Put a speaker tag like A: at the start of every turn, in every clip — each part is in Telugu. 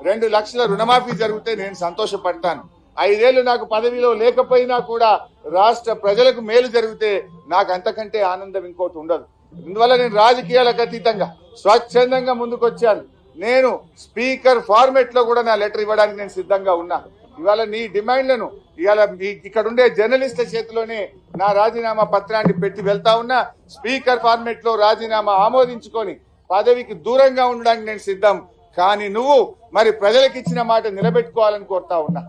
A: 2 లక్షల రుణమాఫీ జరిగితే నేను సంతోషపడతాను. 5 ఏళ్లు నాకు పదవిలో లేకపోయినా కూడా రాష్ట్ర ప్రజలకు మేలు జరిగితే నాకు అంతకంటే ఆనందం ఇంకోటి ఉండదు. ఇందువల్ల నేను రాజకీయాలకు అతీతంగా స్వచ్ఛందంగా ముందుకొచ్చాను. నేను స్పీకర్ ఫార్మెట్ లో కూడా నా లెటర్ ఇవ్వడానికి నేను సిద్ధంగా ఉన్నా. ఇవాళ నీ డిమాండ్లను ఇవాళ ఇక్కడ ఉండే జర్నలిస్టుల చేతిలోనే నా రాజీనామా పత్రాన్ని పెట్టి వెళ్తా ఉన్నా. స్పీకర్ ఫార్మెట్ లో రాజీనామా ఆమోదించుకొని పదవికి దూరంగా ఉండడానికి నేను సిద్ధం. కానీ నువ్వు మరి ప్రజలకు ఇచ్చిన మాట నిలబెట్టుకోవాలని కోరుతా ఉన్నా.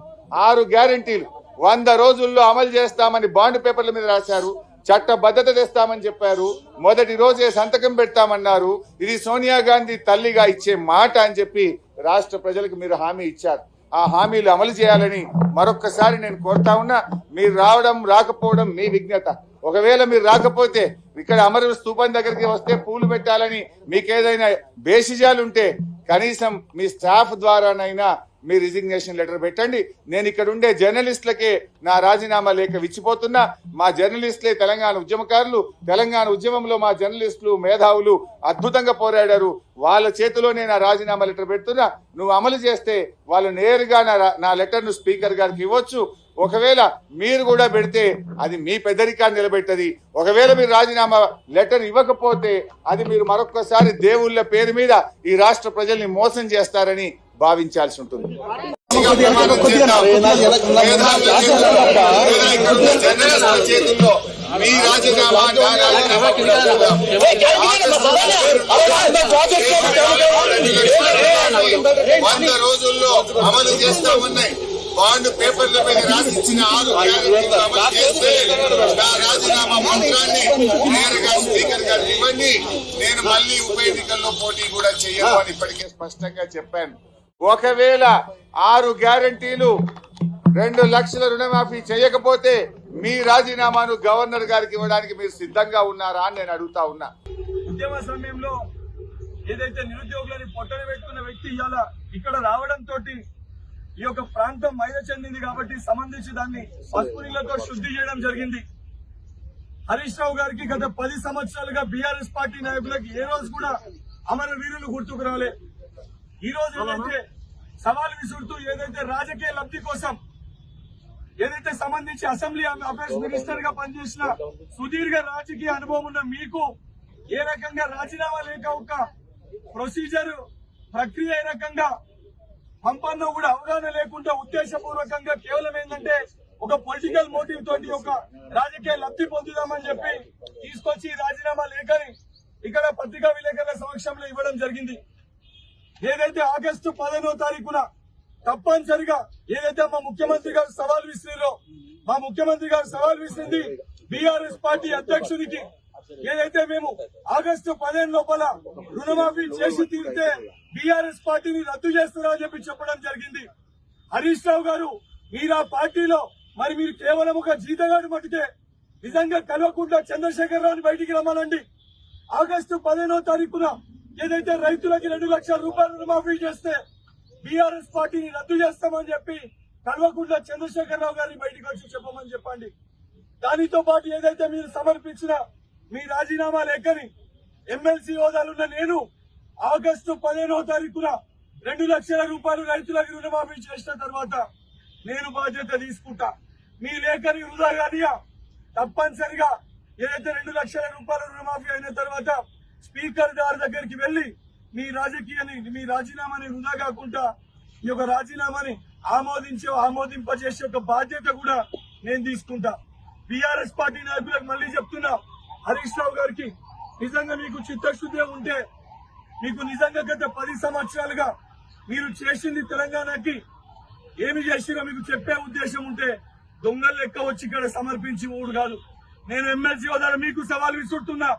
A: 6 గ్యారంటీలు 100 రోజుల్లో అమలు చేస్తామని బాండ్ పేపర్ల మీద రాశారు. చట్టబద్ధత తెస్తామని చెప్పారు. మొదటి రోజే సంతకం పెడతామన్నారు. ఇది సోనియా గాంధీ తల్లిగా ఇచ్చే మాట అని చెప్పి రాష్ట్ర ప్రజలకు మీరు హామీ ఇచ్చారు. ఆ హామీలు అమలు చేయాలని మరొక్కసారి నేను కోరుతా ఉన్నా. మీరు రావడం రాకపోవడం మీ విజ్ఞత. ఒకవేళ మీరు రాకపోతే ఇక్కడ అమర స్తూపం దగ్గరికి వస్తే పూలు పెట్టాలని మీకేదైనా బేసిజాలుంటే కనీసం మీ స్టాఫ్ ద్వారానైనా మీ రిజిగ్నేషన్ లెటర్ పెట్టండి. నేను ఇక్కడ ఉండే జర్నలిస్టులకే నా రాజీనామా లేఖ విచ్చిపోతున్నా. మా జర్నలిస్టులే తెలంగాణ ఉద్యమకారులు. తెలంగాణ ఉద్యమంలో మా జర్నలిస్టులు మేధావులు అద్భుతంగా పోరాడారు. వాళ్ళ చేతిలోనే నా రాజీనామా లెటర్ పెడుతున్నా. నువ్వు అమలు చేస్తే వాళ్ళు నేరుగా నా లెటర్ ను స్పీకర్ గారికి ఇవ్వచ్చు. ఒకవేళ మీరు కూడా పెడితే అది మీ పెద్దరికాన్ని నిలబెట్టది. ఒకవేళ మీరు రాజీనామా లెటర్ ఇవ్వకపోతే అది మీరు మరొక్కసారి దేవుళ్ళ పేరు మీద ఈ రాష్ట్ర ప్రజల్ని మోసం చేస్తారని భావించాల్సి ఉంటుంది. చేతుల్లో మీ రాజీనామా 100 రోజుల్లో అమలు చేస్తామన్నాయి. బాండ్ పేపర్ల మీద రాసి ఇచ్చిన 6 గ్యారెంటీలు అమలు చేస్తే నా రాజీనామా పత్రాన్ని నేరుగా స్పీకర్ గారు ఇవ్వండి. నేను మళ్ళీ ఉప ఎన్నికల్లో పోటీ కూడా చేయను అని ఇప్పటికే స్పష్టంగా చెప్పాను. ఒకవేళ 6 గ్యారెంటీలు 2 లక్షల రుణమాఫీ చేయకపోతే మీ రాజీనామాను గవర్నర్ గారికి ఇవ్వడానికి మీరు సిద్ధంగా ఉన్నారా అని నేను అడుగుతా ఉన్నా.
B: ఉద్యమ సమయంలో ఏదైతే నిరుద్యోగులని పొట్టన పెట్టుకున్న వ్యక్తి ఇవాళ ఇక్కడ రావడంతో ఈ యొక్క ప్రాంతం మైద చెందింది కాబట్టి సంబంధించి దాన్ని పసుపు నీళ్లతో శుద్ధి చేయడం జరిగింది. హరీష్ రావు గారికి గత 10 సంవత్సరాలుగా బీఆర్ఎస్ పార్టీ నాయకులకు ఏ రోజు కూడా అమర వీరులు గుర్తుకు రాలే. ఈ రోజు ఏదైతే సవాల్ విసురుతూ ఏదైతే రాజకీయ లబ్ధి కోసం ఏదైతే సంబంధించి అసెంబ్లీ అఫైర్స్ మినిస్టర్ గా పనిచేసిన సుదీర్ఘ రాజకీయ అనుభవం ఉన్న మీకు ఏ రకంగా రాజీనామా లేక ఒక ప్రొసీజర్ ప్రక్రియ ఏ రకంగా పంపన్నో కూడా అవగాహన లేకుండా ఉద్దేశపూర్వకంగా కేవలం ఏంటంటే ఒక పొలిటికల్ మోటివ్ తోటి ఒక రాజకీయ లబ్ధి పొందుదామని చెప్పి తీసుకొచ్చి రాజీనామా లేఖని ఇక్కడ పత్రికా విలేకరుల సమక్షంలో ఇవ్వడం జరిగింది. ఏదైతే ఆగస్టు 15వ తారీఖున తప్పనిసరిగా ఏదైతే మా ముఖ్యమంత్రి గారు సవాల్ విసిరారో, మా ముఖ్యమంత్రి గారు సవాల్ విసిరింది బీఆర్ఎస్ పార్టీ అధ్యక్షుడికి. ఏదైతే మేము ఆగస్టు 15 లోపల రుణమాఫీ చేసి తీరితే బీఆర్ఎస్ పార్టీని రద్దు చేస్తున్నారని చెప్పి చెప్పడం జరిగింది. హరీష్ రావు గారు మీరు ఆ పార్టీలో మరి మీరు కేవలం ఒక జీతగాడు మట్టుకే నిజంగా కలవకుండా చంద్రశేఖర్ రావుని బయటికి రమ్మనండి. ఆగస్టు 15వ తారీఖున ఏదైతే రైతులకి 2 లక్షల రూపాయలు రుణమాఫీ చేస్తే బీఆర్ఎస్ పార్టీని రద్దు చేస్తామని చెప్పి కల్వకుంట్ల చంద్రశేఖర్ రావు గారిని బయటకు వచ్చి చెప్పమని చెప్పండి. దానితో పాటు ఏదైతే మీరు సమర్పించిన మీ రాజీనామా లేఖని ఎమ్మెల్సీ హోదాలున్న నేను ఆగస్టు 15వ తారీఖున 2 లక్షల రూపాయలు రైతులకు రుణమాఫీ చేసిన తర్వాత నేను బాధ్యత తీసుకుంటా. మీ లేఖని వృధా కానియా తప్పనిసరిగా ఏదైతే 2 లక్షల రూపాయల రుణమాఫీ అయిన తర్వాత స్పీకర్ గారి దగ్గరికి వెళ్లి మీ రాజీనామాని వృధా కాకుండా ఈ యొక్క రాజీనామాని ఆమోదింపజేసే ఒక బాధ్యత కూడా నేను తీసుకుంటా. బీఆర్ఎస్ పార్టీ నాయకులకు మళ్లీ చెప్తున్నా, హరీష్ రావు గారికి నిజంగా మీకు చిత్తశుద్ధి ఉంటే, మీకు నిజంగా గత 10 సంవత్సరాలుగా మీరు చేసింది తెలంగాణకి ఏమి చేసినా మీకు చెప్పే ఉద్దేశం ఉంటే దొంగలు లెక్క వచ్చి ఇక్కడ సమర్పించి ఊడు కాదు. నేను ఎమ్మెల్సీ హోదాలో మీకు సవాల్ విసురుతున్నా.